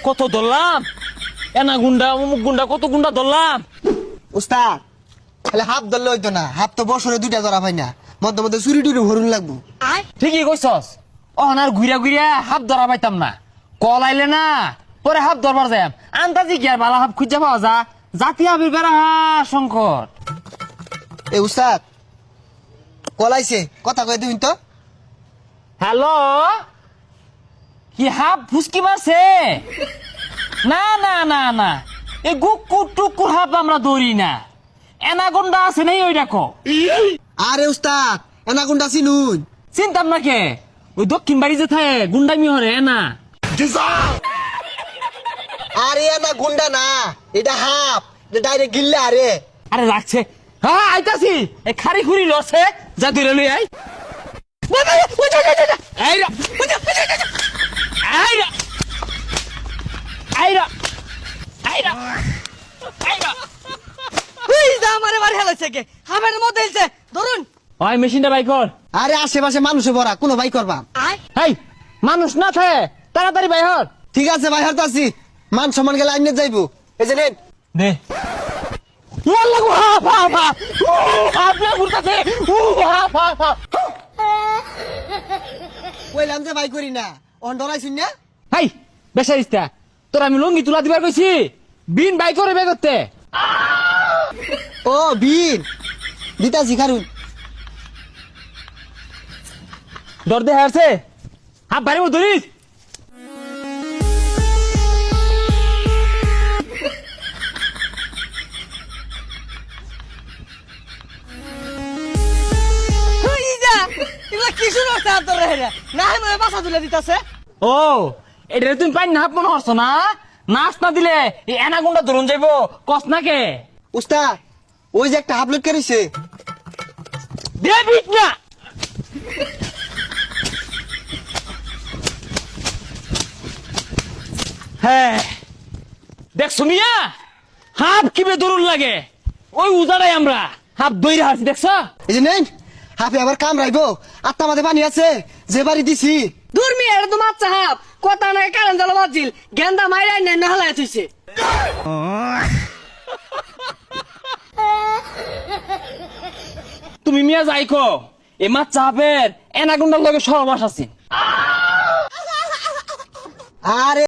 কত ধরলাম, এনা গুন্ডা অমুক গুন্ডা কত গুন্ডা ধরলাম। উস্তাদ তাহলে হাফ ধরলে হইতো না, হাফ তো বছরে 2টা ধরা পাই না, মধ্যে মধ্যে চুরি টুরি ভরুন লাগবো। ঠিকই কইছস, অনার ঘুরিয়া ঘুরিয়া হাফ ধরা পাইতাম না, কল আইলে না পরে হাফ ধরবার যাই। আন্দাজি কি আর বালা হাফ খুঁজা পাওয়া যা, জাতি হাবির বেড়া সংকট। এ উস্তাদ কলাইছে, কথা কয়ে দিন তো। হ্যালো, কি হাফ ফুসকি মারছে? না না না না, এই গুকুর টুকুর হাফ আমরা ধরি না, এনাগন্ডা আছে নাই ওই দেখো। আরে উস্তাদ এনাকুন্ডা চিনুন? চিন্তাম না কে, ওই দক্ষিণ বাড়ি যে থাকে গুন্ডামি হরে এনা। আরে এনা গুন্ডা না, এটা হাফ, এটা ডাইরেক্ট গিল্লা। আরে আরে রাখছে, হ্যাঁ আইতাছি, এই খারি খুরি লছে যা ধরে লই আই। আইরা আইরা আইরা আইরা আইরা, ওই দা আমারে মার হেলাইছে কে, হামের মধ্যে হিলছে, ধরুন। ওই মেশিনটা বাই কর। আরে আশেপাশে মানুষে ভরা, কোনো ভাই করবা? হেই, মানুষ না থাকে তাড়াতাড়ি বাই হর। ঠিক আছে ভাই, হারতাছি। মান সম্মান গেলে আইনে যাইবো। এই যে নেন। দে ওয়াল্লাহ হাফ হাফ হাফ, আপনি ঘুরতাছে হাফ হাফ হাফ। কইলাম যে ভাই করি না, অন ডরাইছুন না। হাই বেসারিস্তা, তোর আমি লঙ্গি তুলা দিবার কইছি, বিন বাই করে বে করতে। ও বিন দিতাছি, খারুন। ডর দে হারছে, হাফ বাড়ি মো ধরিস। ওই দা এগুলা কি শুরু হচ্ছে আর তোর হেরে, না হেমে বাসা তুলে দিতাছে। ও এটা তুমি পাই না হাফ মনে হচ্ছ না, নাচ না দিলে এই এনাগুন্ডা ধরুন যাইবো কস না কে। উস্তাদ ওই যে একটা আপলোড করেছে। দেবিক না হ্যাঁ দেখছো মিয়া, হাফ কিবে দরুন লাগে, ওই উজাড়াই আমরা হাফ দইরা হারছি দেখছো। এই যে নেন, হাফে আবার কাম রাইবো। আত্মা মাঝে পানি আছে, যে বাড়ি দিছি। দূর মি এর তো মাচ্চা হাপ, কথা নাই কারণ জ্বালা বাজিল, গেন্দা মাইরাই নাই না হেলাই থইছে। তুমি মিয়া যাইকো, এ মাছ চাপের এনাগুন্ডার লগে সহবাস আছি। আরে